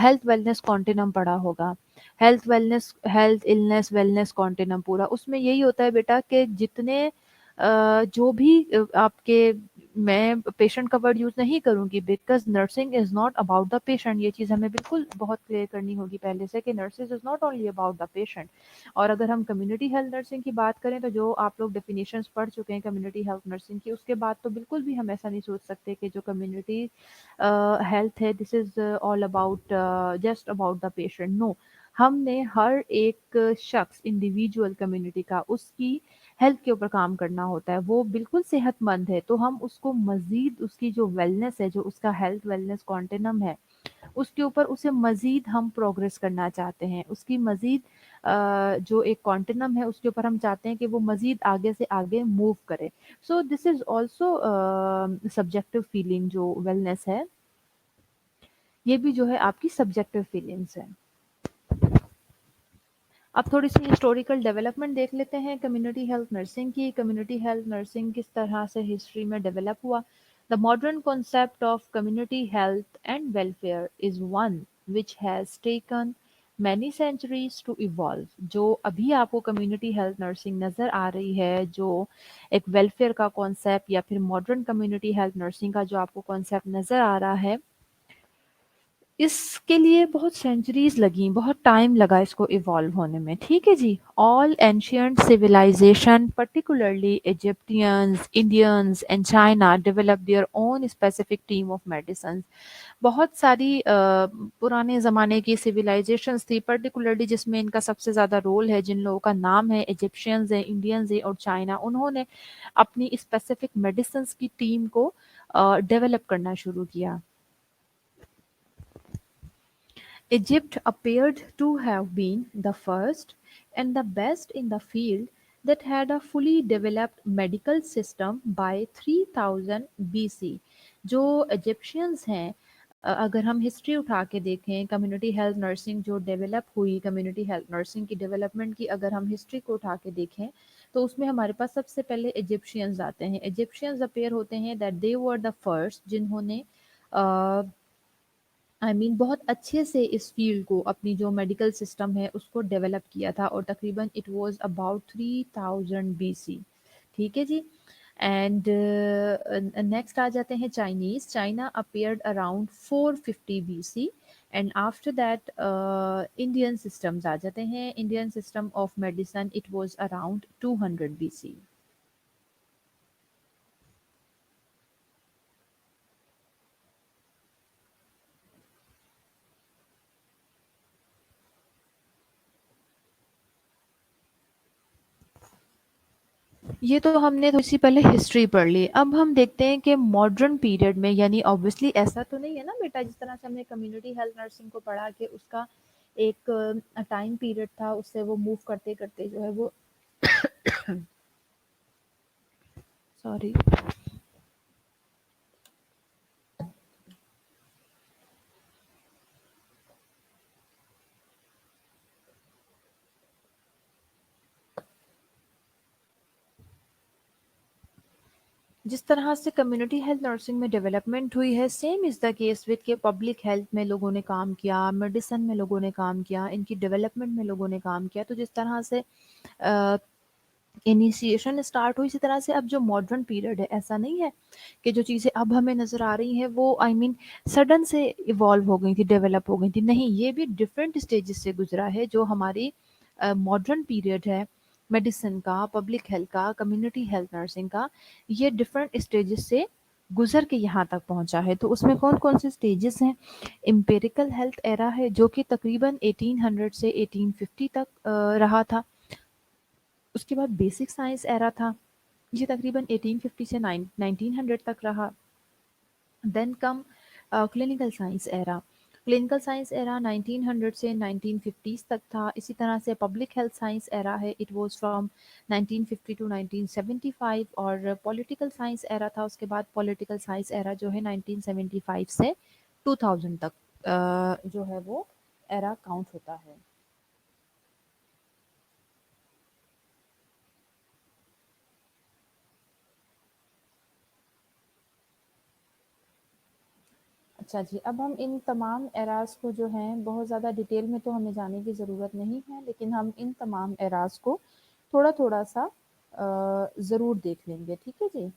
हेल्थ वेलनेस कॉन्टिनम पढ़ा होगा. Health wellness, health illness wellness continuum पूरा उसमें यही होता है बेटा कि जितने जो भी आपके, मैं पेशेंट का वर्ड यूज़ नहीं करूँगी because nursing is not about the patient. ये चीज़ हमें बिल्कुल बहुत क्लियर करनी होगी पहले से कि nurses is not only about the patient. और अगर हम कम्युनिटी हेल्थ नर्सिंग की बात करें, तो जो आप लोग डेफिनेशंस पढ़ चुके हैं कम्युनिटी हेल्थ नर्सिंग की, उसके बाद तो बिल्कुल भी हम ऐसा नहीं सोच सकते कि जो कम्युनिटी हेल्थ है this is all about just about the patient. No, हमने हर एक शख्स, इंडिविजुअल कम्युनिटी का, उसकी हेल्थ के ऊपर काम करना होता है. वो बिल्कुल सेहतमंद है तो हम उसको मज़ीद उसकी जो वेलनेस है, जो उसका हेल्थ वेलनेस कॉन्टिनम है, उसके ऊपर उसे मज़ीद हम प्रोग्रेस करना चाहते हैं. उसकी मज़ीद जो एक कॉन्टिनम है उसके ऊपर हम चाहते हैं कि वो मज़ीद आगे से आगे मूव करे. So this is also subjective feeling. जो वेलनेस है, ये भी जो है आपकी सब्जेक्टिव फीलिंग्स है. अब थोड़ी सी हिस्टोरिकल डेवलपमेंट देख लेते हैं कम्युनिटी हेल्थ नर्सिंग की। कम्युनिटी हेल्थ नर्सिंग किस तरह से हिस्ट्री में डेवलप हुआ। The modern concept of community health and welfare is one which has taken many centuries to evolve. जो अभी आपको कम्युनिटी हेल्थ नर्सिंग नज़र आ रही है, जो एक वेलफेयर का कॉन्सेप्ट या फिर मॉडर्न कम्युनिटी हेल्थ नर्सिंग का जो आपको कॉन्सेप्ट नज़र आ रहा है, इसके लिए बहुत सेंचुरीज लगी, बहुत टाइम लगा इसको इवॉल्व होने में। ठीक है जी। All ancient civilisation particularly Egyptians, Indians and China develop their own specific team of medicine. बहुत सारी पुराने ज़माने की सिविलाइजेशंस थी पर्टिकुलरली, जिसमें इनका सबसे ज़्यादा रोल है, जिन लोगों का नाम है इजिप्शियंस है, इंडियंस है और चाइना, उन्होंने अपनी स्पेसिफिक मेडिसिन की टीम को डेवलप करना शुरू किया। Egypt appeared to have been the first and the best in the field that had a fully developed medical system by 3000 BC। जो इजिप्शियंस हैं, अगर हम हिस्ट्री उठा के देखें, कम्युनिटी हेल्थ नर्सिंग जो डेवलप हुई, कम्युनिटी हेल्थ नर्सिंग की डेवलपमेंट की अगर हम हिस्ट्री को उठा के देखें, तो उसमें हमारे पास सबसे पहले इजिप्शियंस आते हैं। इजिप्शियंस अपेयर होते हैं that they were the first जिन्होंने बहुत अच्छे से इस फील्ड को, अपनी जो मेडिकल सिस्टम है उसको डेवलप किया था, और तकरीबन इट वाज अबाउट 3000 बीसी। ठीक है जी। एंड नेक्स्ट आ जाते हैं Chinese. China appeared around 450 BC. And after that Indian systems आ जाते हैं। Indian system of medicine it was around 200 BC. ये तो हमने थोड़ी सी पहले हिस्ट्री पढ़ ली। अब हम देखते हैं कि मॉडर्न पीरियड में, यानी ऑब्वियसली ऐसा तो नहीं है ना बेटा, जिस तरह से हमने कम्युनिटी हेल्थ नर्सिंग को पढ़ा कि उसका एक टाइम पीरियड था, उससे वो मूव करते करते जो है वो सॉरी, जिस तरह से कम्युनिटी हेल्थ नर्सिंग में डेवलपमेंट हुई है, same is the case with के पब्लिक हेल्थ में लोगों ने काम किया, मेडिसिन में लोगों ने काम किया, इनकी डेवलपमेंट में लोगों ने काम किया। तो जिस तरह से इनिशिएशन स्टार्ट हुई, इसी तरह से अब जो मॉडर्न पीरियड है, ऐसा नहीं है कि जो चीज़ें अब हमें नज़र आ रही हैं वो सडन से इवॉल्व हो गई थी, डेवलप हो गई थी। नहीं, ये भी डिफरेंट स्टेजेस से गुजरा है। जो हमारी मॉडर्न पीरियड है मेडिसिन का, पब्लिक हेल्थ का, कम्युनिटी हेल्थ नर्सिंग का, ये डिफरेंट स्टेजेस से गुजर के यहाँ तक पहुँचा है। तो उसमें कौन कौन से स्टेजेस हैं? एम्पिरिकल हेल्थ एरा है, जो कि तकरीबन 1800 से 1850 तक रहा था। उसके बाद बेसिक साइंस एरा था, ये तकरीबन 1850 से 1900 तक रहा। Then come clinical science era. Clinical science era 1900 से 1950 तक था। इसी तरह से पब्लिक हेल्थ साइंस एरा है, इट वाज फ्रॉम 1950 टू 1975। और पॉलिटिकल साइंस एरा था, उसके बाद पॉलिटिकल साइंस एरा जो है 1975 से 2000 तक जो है वो एरा काउंट होता है। अच्छा जी, अब हम इन तमाम एराज़ को जो हैं बहुत ज़्यादा डिटेल में तो हमें जाने की ज़रूरत नहीं है, लेकिन हम इन तमाम एराज़ को थोड़ा-थोड़ा सा ज़रूर देख लेंगे, ठीक है जी?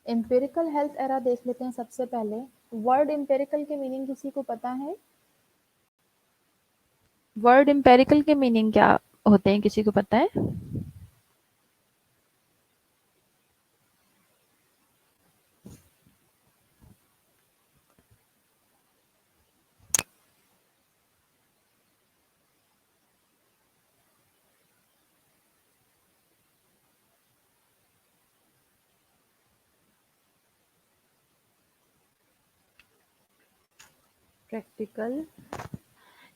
एम्पिरिकल हेल्थ एरा देख लेते हैं सबसे पहले। वर्ड एम्पिरिकल के मीनिंग किसी को पता है? वर्ड एम्पिरिकल के मीनिंग क्या होते हैं, किसी को पता है? Practical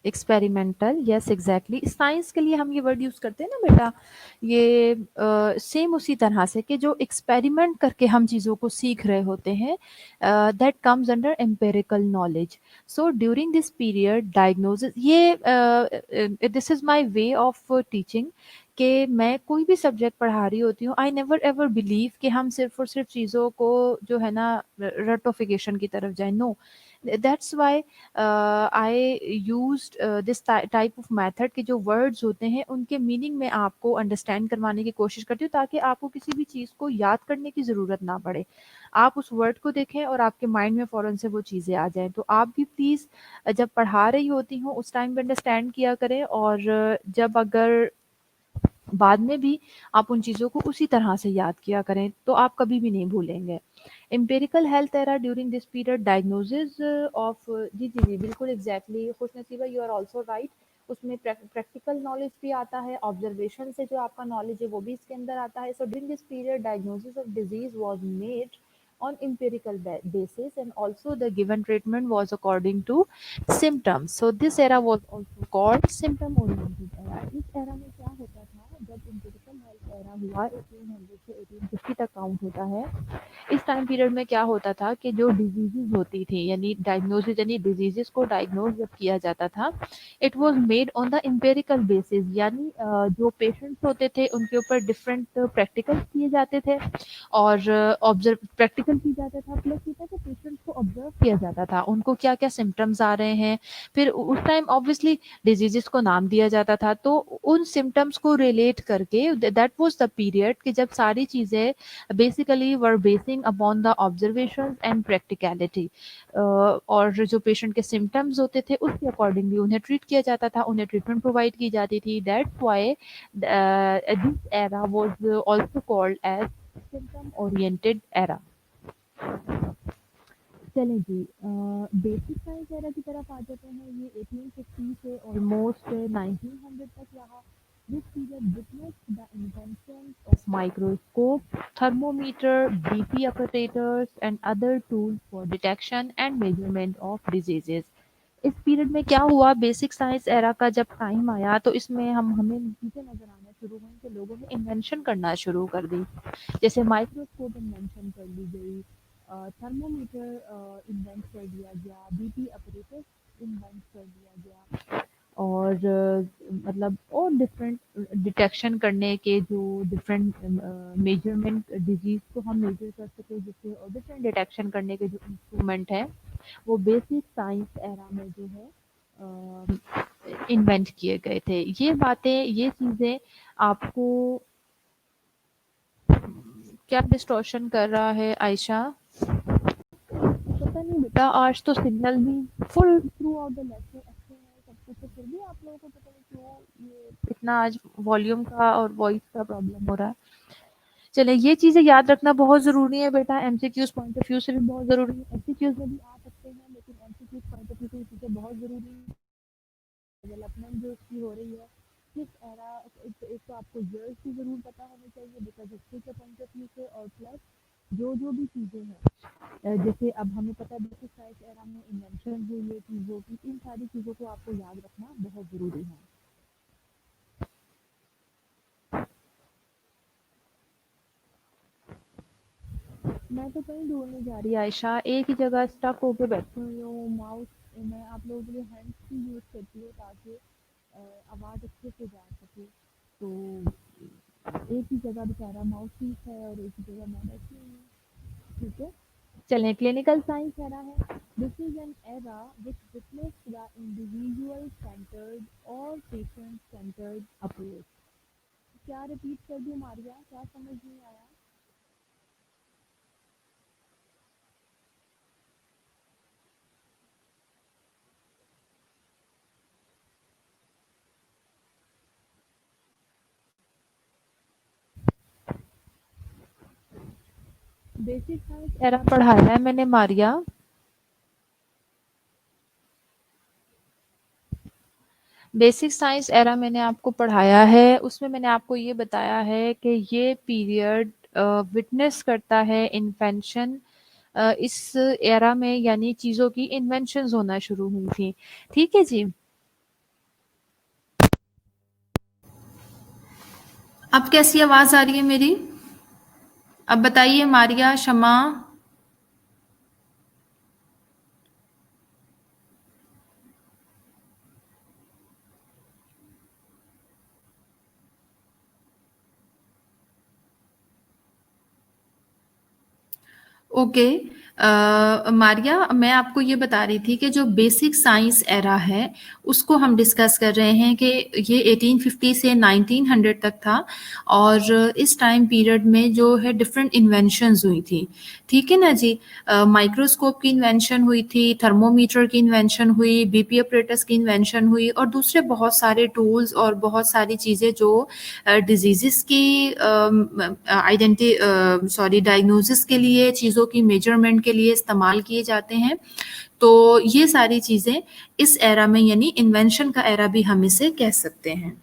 experimental, yes exactly. Science के लिए हम ये वर्ड यूज करते हैं ना बेटा, ये सेम उसी तरह से कि जो एक्सपेरिमेंट करके हम चीज़ों को सीख रहे होते हैं, that comes under empirical knowledge. So during this period diagnosis, ये this is my way of teaching, कि मैं कोई भी सब्जेक्ट पढ़ा रही होती हूँ, आई नेवर एवर बिलीव कि हम सिर्फ और सिर्फ चीज़ों को जो है ना रटोफिकेशन की तरफ जाए। No, that's why I used this type of method के जो वर्ड्स होते हैं उनके मीनिंग में आपको अंडरस्टैंड करवाने की कोशिश करती हूँ, ताकि आपको किसी भी चीज़ को याद करने की ज़रूरत ना पड़े। आप उस वर्ड को देखें और आपके माइंड में फ़ौरन से वो चीज़ें आ जाएँ। तो आप भी प्लीज़ जब पढ़ा रही होती हों उस टाइम पे अंडरस्टैंड किया करें, और जब अगर बाद में भी आप उन चीज़ों को उसी तरह से याद किया करें, तो आप कभी भी नहीं भूलेंगे। Empirical health era during this period diagnosis of, जी जी जी बिल्कुल exactly Khushnaseeba, you are also right. उसमें प्रैक्टिकल नॉलेज भी आता है, ऑब्जर्वेशन से जो आपका नॉलेज है वो भी इसके अंदर आता है। सो during this period diagnosis of disease was made on empirical basis, and also the given treatment was according to symptoms. So this era was also called symptom oriented era. इस era में क्या होता था, जब empirical health era हुआ 1800 से 1850 तक count होता है, इस टाइम पीरियड में क्या होता था कि जो डिजीजेज होती थी, यानी डायग्नोसिस, यानी डिजीजेस को डायग्नोज जब किया जाता था, it was made on the empirical basis, यानी जो पेशेंट्स होते थे उनके ऊपर डिफरेंट प्रैक्टिकल किए जाते थे, और ऑब्जर्व प्रैक्टिकल किया जाता था, प्लस ये था कि पेशेंट्स को ऑब्जर्व किया जाता था, उनको क्या क्या सिम्टम्स आ रहे हैं। फिर उस टाइम ऑब्वियसली डिजीजेस को नाम दिया जाता था, तो उन सिम्टम्स को रिलेट करके दैट वाज द पीरियड कि जब सारी चीज़ें basically were basin upon the observation and practicality, और जो पेशेंट के सिम्टम्स होते थे उसके अकॉर्डिंगली उन्हें ट्रीट किया जाता था, उन्हें ट्रीटमेंट प्रोवाइड की जाती थी। That's why this era was also called as symptom oriented era. चलें जी, बेसिक साइंस एरा की तरफ आ जाते हैं। ये 1850 से ऑलमोस्ट 1900 तक रहा। This period witnessed the invention of microscope, thermometer, BP apparatus and other tools for detection and measurement of diseases. इस पीरियड में क्या हुआ, बेसिक साइंस एरा का जब टाइम आया तो इसमें हम हमें चीज़ें नज़र आना शुरू हुई कि लोगों ने इन्वेंशन करना शुरू कर दी। जैसे माइक्रोस्कोप इन्वेंशन कर ली गई, थर्मोमीटर इन्वेंट कर दिया गया, बीपी अपरेटस इन्वेंट कर दिया गया, और मतलब और डिफरेंट डिटेक्शन करने के जो डिफरेंट मेजरमेंट डिजीज को हम मेजर कर सके, जिससे और डिफरेंट डिटेक्शन करने के जो इंस्ट्रूमेंट है वो बेसिक साइंस एरा में जो है इन्वेंट किए गए थे। ये बातें, ये चीज़ें आपको क्या डिस्टॉर्शन कर रहा है आयशा? पता नहीं बेटा, आज तो सिग्नल भी full through out the lecture अच्छे हैं, सब कुछ है, फिर भी आप लोगों को पता नहीं क्यों ये इतना आज वॉल्यूम का और वॉइस का प्रॉब्लम हो रहा है। चले, ये चीज़ें याद रखना बहुत ज़रूरी है बेटा, एमसीक्यूज पॉइंट ऑफ व्यू से भी बहुत ज़रूरी है। एमसीक्यूज में भी आ सकते हैं, लेकिन एमसीक्यूज पॉइंट ऑफ व्यू से ये चीज़ें बहुत ज़रूरी है। डेवलपमेंट जो इसकी हो रही है, किस एरा, एक तो आपको ईयर्स भी ज़रूर पता होने चाहिए बिकॉज हिस्ट्री के पॉइंट ऑफ व्यू से, और प्लस जो जो भी चीज़ें हैं, जैसे अब हमें पता है बेसिक साइंस एरा में इन्वेंशन हुई है चीज़ों की, इन सारी चीज़ों को आपको याद रखना बहुत ज़रूरी है। मैं तो कहीं दूर नहीं जा रही आयशा, एक ही जगह स्टक होके बैठी हुई हूँ। माउस मैं आप लोगों के लिए हैंड्स की यूज़ करती हूँ ताकि आवाज़ अच्छे से जा सके। तो एक ही जगह बेचारा माउस पीस है और एक ही जगह मैं बैठी हुई हूँ। ठीक है, चलें, क्लिनिकल साइंस एरा है। This is an era which witness the individual centred और पेशेंट सेंटर्ड अप्रोच। क्या रिपीट कर दूँ मारिया, क्या समझ नहीं आया? बेसिक साइंस एरा पढ़ाया है मैंने मारिया। बेसिक साइंस एरा मैंने आपको पढ़ाया है, उसमें मैंने आपको ये बताया है कि ये पीरियड विटनेस करता है इन्वेंशन, इस एरा में यानी चीज़ों की इन्वेंशंस होना शुरू हुई थी। ठीक है जी। अब कैसी आवाज आ रही है मेरी? अब बताइए मारिया, शमा। ओके। मारिया, मैं आपको ये बता रही थी कि जो बेसिक साइंस एरा है उसको हम डिस्कस कर रहे हैं कि ये 1850 से 1900 तक था। और इस टाइम पीरियड में जो है डिफरेंट इन्वेंशंस हुई थी। ठीक है ना जी? माइक्रोस्कोप की इन्वेंशन हुई थी, थर्मोमीटर की इन्वेंशन हुई, बीपी अपरेटस की इन्वेंशन हुई और दूसरे बहुत सारे टूल्स और बहुत सारी चीज़ें जो डिजीज़ेस की डायग्नोसिस के लिए, चीज़ों की मेजरमेंट के लिए इस्तेमाल किए जाते हैं। तो ये सारी चीज़ें इस एरा में, यानी इन्वेंशन का एरा भी हम इसे कह सकते हैं।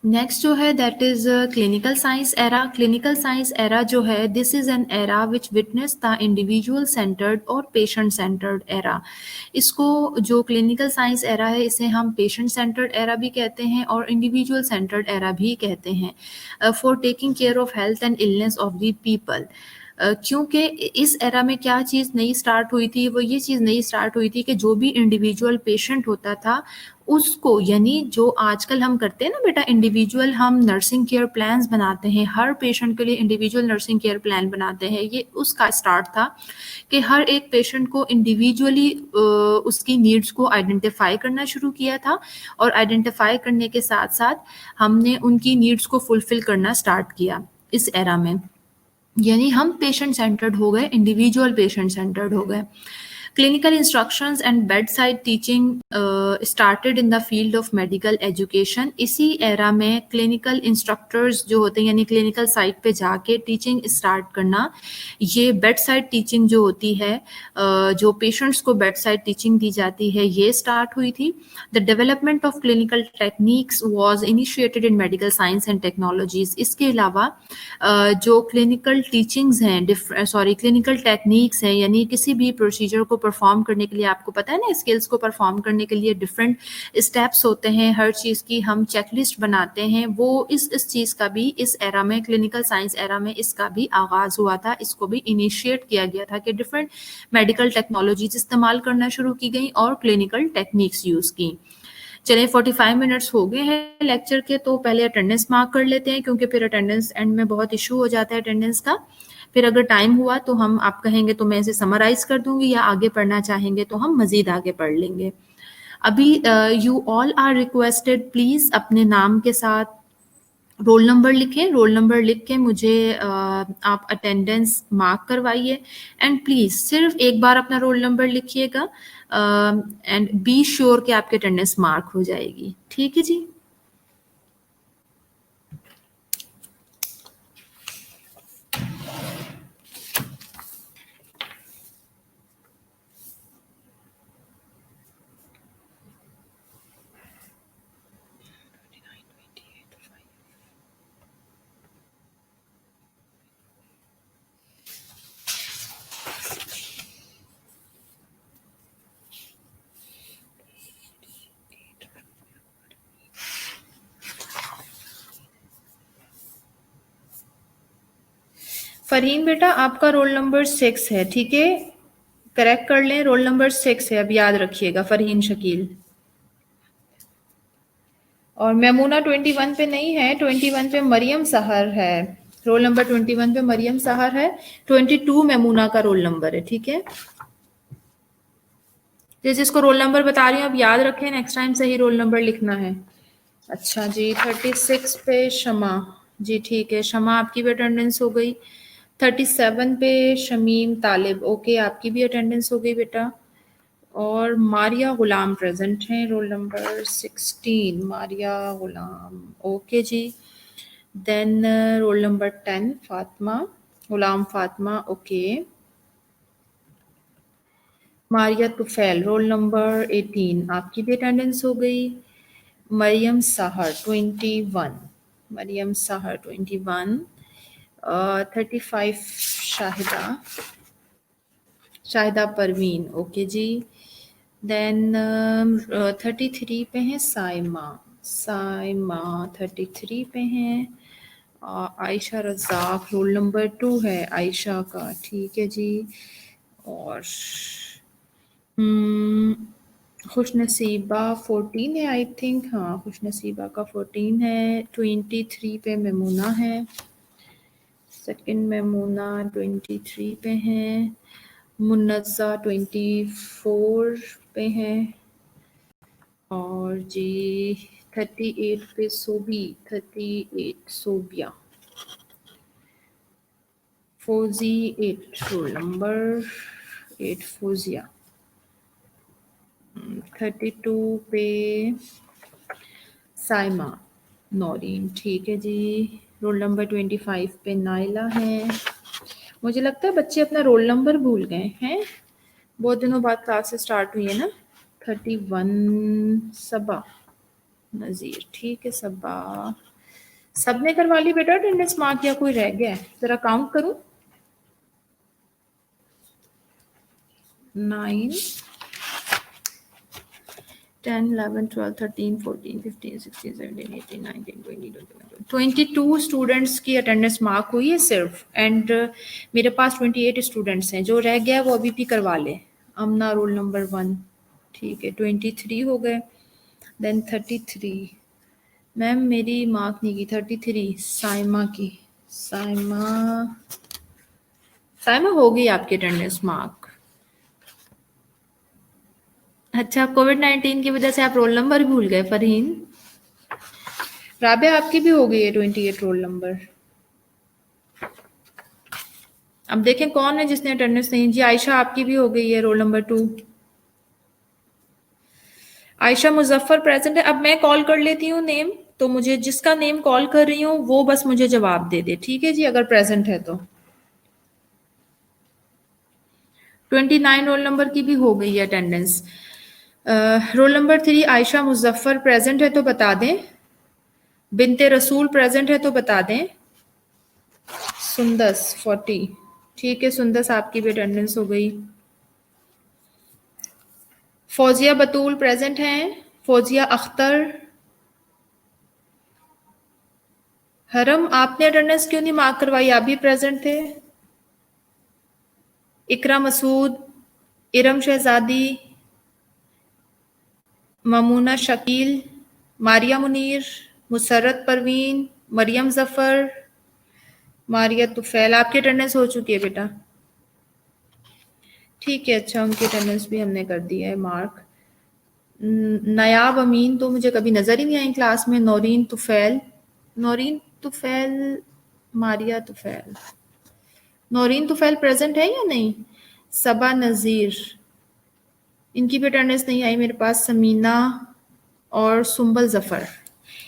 नेक्स्ट जो है that is clinical science era. Clinical science era जो है, this is an era which witness the individual centred और पेशेंट सेंटर्ड एरा। इसको जो क्लिनिकल साइंस एरा है इसे हम पेशेंट सेंटर्ड एरा भी कहते हैं और इंडिविजुअल सेंटर्ड एरा भी कहते हैं for taking care of health and illness of the people. क्योंकि इस एरा में क्या चीज़ नई स्टार्ट हुई थी, वो ये चीज़ नई स्टार्ट हुई थी कि जो भी इंडिविजुअल पेशेंट होता था उसको, यानी जो आजकल हम करते हैं ना बेटा, इंडिविजुअल हम नर्सिंग केयर प्लान्स बनाते हैं, हर पेशेंट के लिए इंडिविजुअल नर्सिंग केयर प्लान बनाते हैं, ये उसका स्टार्ट था कि हर एक पेशेंट को इंडिविजुअली उसकी नीड्स को आइडेंटिफाई करना शुरू किया था और आइडेंटिफाई करने के साथ साथ हमने उनकी नीड्स को फुलफिल करना स्टार्ट किया इस एरा में। यानी हम पेशेंट सेंटर्ड हो गए, इंडिविजुअल पेशेंट सेंटर्ड हो गए। Clinical instructions and bed side teaching started in the field of medical education. इसी एरा में क्लिनिकल इंस्ट्रक्टर्स जो होते हैं, यानी क्लिनिकल साइट पे जाके टीचिंग स्टार्ट करना, ये बेड साइड टीचिंग जो होती है, जो पेशेंट्स को बेड साइड टीचिंग दी जाती है, ये स्टार्ट हुई थी। The development of clinical techniques was initiated in medical science and technologies. इसके अलावा जो क्लिनिकल टीचिंग्स हैं, क्लिनिकल टेक्निक्स हैं, यानी किसी भी प्रोसीजर को परफॉर्म करने के लिए, आपको पता है ना, स्किल्स को परफॉर्म करने के लिए डिफरेंट स्टेप्स होते हैं, हर चीज़ की हम चेकलिस्ट बनाते हैं, वो इस चीज़ का भी इस एरा में, क्लिनिकल साइंस एरा में इसका भी आगाज़ हुआ था, इसको भी इनिशिएट किया गया था कि डिफरेंट मेडिकल टेक्नोलॉजीज इस्तेमाल करना शुरू की गई और क्लिनिकल टेक्निक्स यूज़ की। चलिए 45 मिनट्स हो गए हैं लेक्चर के, तो पहले अटेंडेंस मार्क कर लेते हैं क्योंकि फिर अटेंडेंस एंड में बहुत इशू हो जाता है अटेंडेंस का। फिर अगर टाइम हुआ तो हम, आप कहेंगे तो मैं इसे समराइज कर दूंगी, या आगे पढ़ना चाहेंगे तो हम मजीद आगे पढ़ लेंगे। अभी you all are requested please अपने नाम के साथ रोल नंबर लिखें। रोल नंबर लिख के मुझे आप अटेंडेंस मार्क करवाइए। एंड प्लीज़ सिर्फ एक बार अपना रोल नंबर लिखिएगा एंड बी श्योर कि आपकी अटेंडेंस मार्क हो जाएगी। ठीक है जी? फरहीन बेटा, आपका रोल नंबर 6 है, ठीक है? करेक्ट कर लें, रोल नंबर 6 है, अब याद रखिएगा, फरहीन शकील। और मेमूना 21 पे नहीं है, 21 पे मरियम सहर है। रोल नंबर 21 पे मरियम सहर है, 22 मेमूना का रोल नंबर है, ठीक है? जिसको रोल नंबर बता रही हूँ, अब याद रखें, नेक्स्ट टाइम सही रोल नंबर लिखना है। अच्छा जी, 36 पे शमा जी, ठीक है, शमा आपकी भी अटेंडेंस हो गई। 37 पे शमीम तालिब, ओके, आपकी भी अटेंडेंस हो गई बेटा। और मारिया गुलाम प्रेजेंट हैं, roll number 16 Maria Ghulam, okay जी। Then roll number 10 Fatima, Ghulam Fatima, okay. Maria Tufail, roll number 18, आपकी भी अटेंडेंस हो गई। मरियम सहर 21, मरियम सहर 21। 35 शाहिदा, शाहिदा परवीन, ओके जी। देन 33 पे है साइमा, साइमा 33 पे हैं। आयशा रज़ाक रोल नंबर 2 है आयशा का, ठीक है जी। और खुशनसीबा 14 है आई थिंक, हाँ खुशनसीबा का 14 है। 23 पे मेमूना है, सेकंड मेमूना 23 पे हैं। मुन्नज़ा 24 पे हैं। और जी 38 पे सोबी, 38 सोबिया। फोजी 8 रोल नंबर 8 फोजिया। 32 पे साइमा नौरीन, ठीक है जी। रोल नंबर 25 पे नाइला है। मुझे लगता है बच्चे अपना रोल नंबर भूल गए हैं, बहुत दिनों बाद क्लासेस स्टार्ट हुई है ना। 31 सबा नज़ीर, ठीक है सबा। सबने करवा ली बेटा अटेंडेंस मार्क या कोई रह गया है? जरा काउंट करूं। 9 10 11 12 13 14 15 16 17 18 19 20 21 22 स्टूडेंट्स की अटेंडेंस मार्क हुई है सिर्फ। एंड मेरे पास 28 स्टूडेंट्स हैं, जो रह गया वो अभी भी करवा ले। अमना रोल नंबर 1, ठीक है 23 हो गए। देन 33 मैम मेरी मार्क नहीं की। 33 साइमा की, साइमा हो गई आपकी अटेंडेंस मार्क। अच्छा, कोविड-19 की वजह से आप रोल नंबर भूल गए फरहीन। राबिया आपकी भी हो गई है 28 रोल नंबर। अब देखें कौन है जिसने अटेंडेंस नहीं। जी आयशा आपकी भी हो गई है roll number 2। Ayesha Muzaffar present है। अब मैं कॉल कर लेती हूँ नेम, तो मुझे जिसका नेम कॉल कर रही हूँ वो बस मुझे जवाब दे दे, ठीक है जी, अगर प्रेजेंट है तो। 29 रोल नंबर की भी हो गई है attendance. Roll number 3 Ayesha Muzaffar present है तो बता दें। बिनते रसूल प्रेजेंट है तो बता दें। सुंदस 40, ठीक है सुंदस आपकी भी अटेंडेंस हो गई। फौजिया बतूल प्रेजेंट हैं। फौजिया अख्तर। हरम आपने अटेंडेंस क्यों नहीं मार्क करवाई, आप भी प्रेजेंट थे। इकरा मसूद, इरम शहजादी, ममूना शकील, मारिया मुनीर, मुसरत परवीन, मरियम जफर, मारिया तुफैल। आपकी अटेंडेंस हो चुकी है बेटा, ठीक है। अच्छा उनकी अटेंडेंस भी हमने कर दी है मार्क। नायाब अमीन तो मुझे कभी नजर ही नहीं आई क्लास में। नौरीन तुफैल, नौरीन तुफैल, मारिया तुफैल, नौरीन तुफैल प्रेजेंट है या नहीं। सबा नज़ीर, इनकी भी अटेंडेंस नहीं आई मेरे पास। समीना और सुंबल जफर,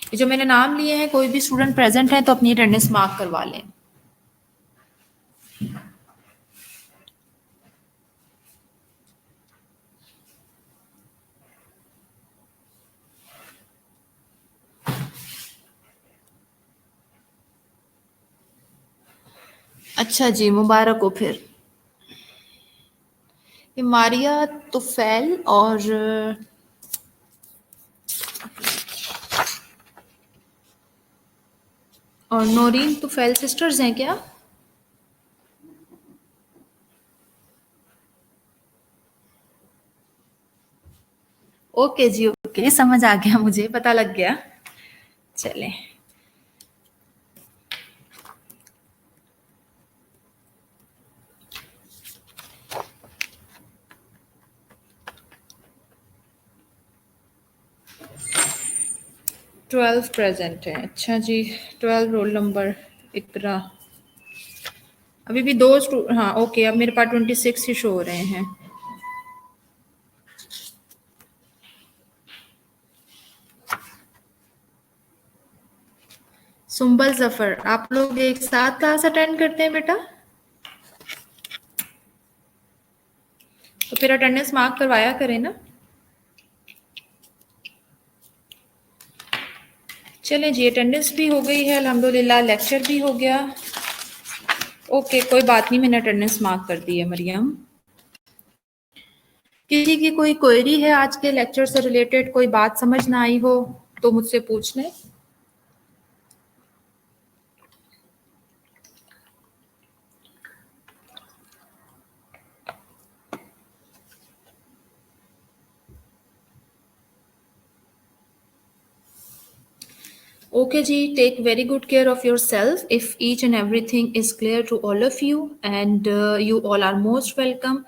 ये जो मैंने नाम लिए हैं, कोई भी स्टूडेंट प्रेजेंट है तो अपनी अटेंडेंस मार्क करवा लें। अच्छा जी, मुबारक हो फिर। ये मारिया तुफैल और नौरीन तुफैल सिस्टर्स हैं क्या। ओके जी ओके, समझ आ गया, मुझे पता लग गया। चलें, ट्वेल्व प्रेजेंट है। अच्छा जी 12 रोल नंबर इकरा। अभी भी दो हाँ ओके, अब मेरे पास 26 ही शो हो रहे हैं। सुंबल जफर, आप लोग एक साथ क्लास अटेंड करते हैं बेटा, तो फिर अटेंडेंस मार्क करवाया करें ना। चलें जी, अटेंडेंस भी हो गई है अल्हम्दुलिल्लाह, लेक्चर भी हो गया। ओके कोई बात नहीं, मैंने अटेंडेंस मार्क कर दी है। मरियम, किसी की कोई क्वेरी है आज के लेक्चर से रिलेटेड, कोई बात समझ ना आई हो तो मुझसे पूछ लें। Okay ji, take very good care of yourself. If each and everything is clear to all of you, and you all are most welcome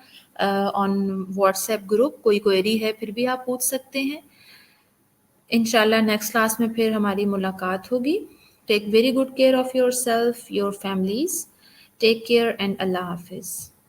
on WhatsApp group. कोई query है फिर भी आप पूछ सकते हैं। इंशाल्लाह नेक्स्ट क्लास में फिर हमारी मुलाकात होगी। Take very good care of your self, your families. Take care and Allah हाफिज़।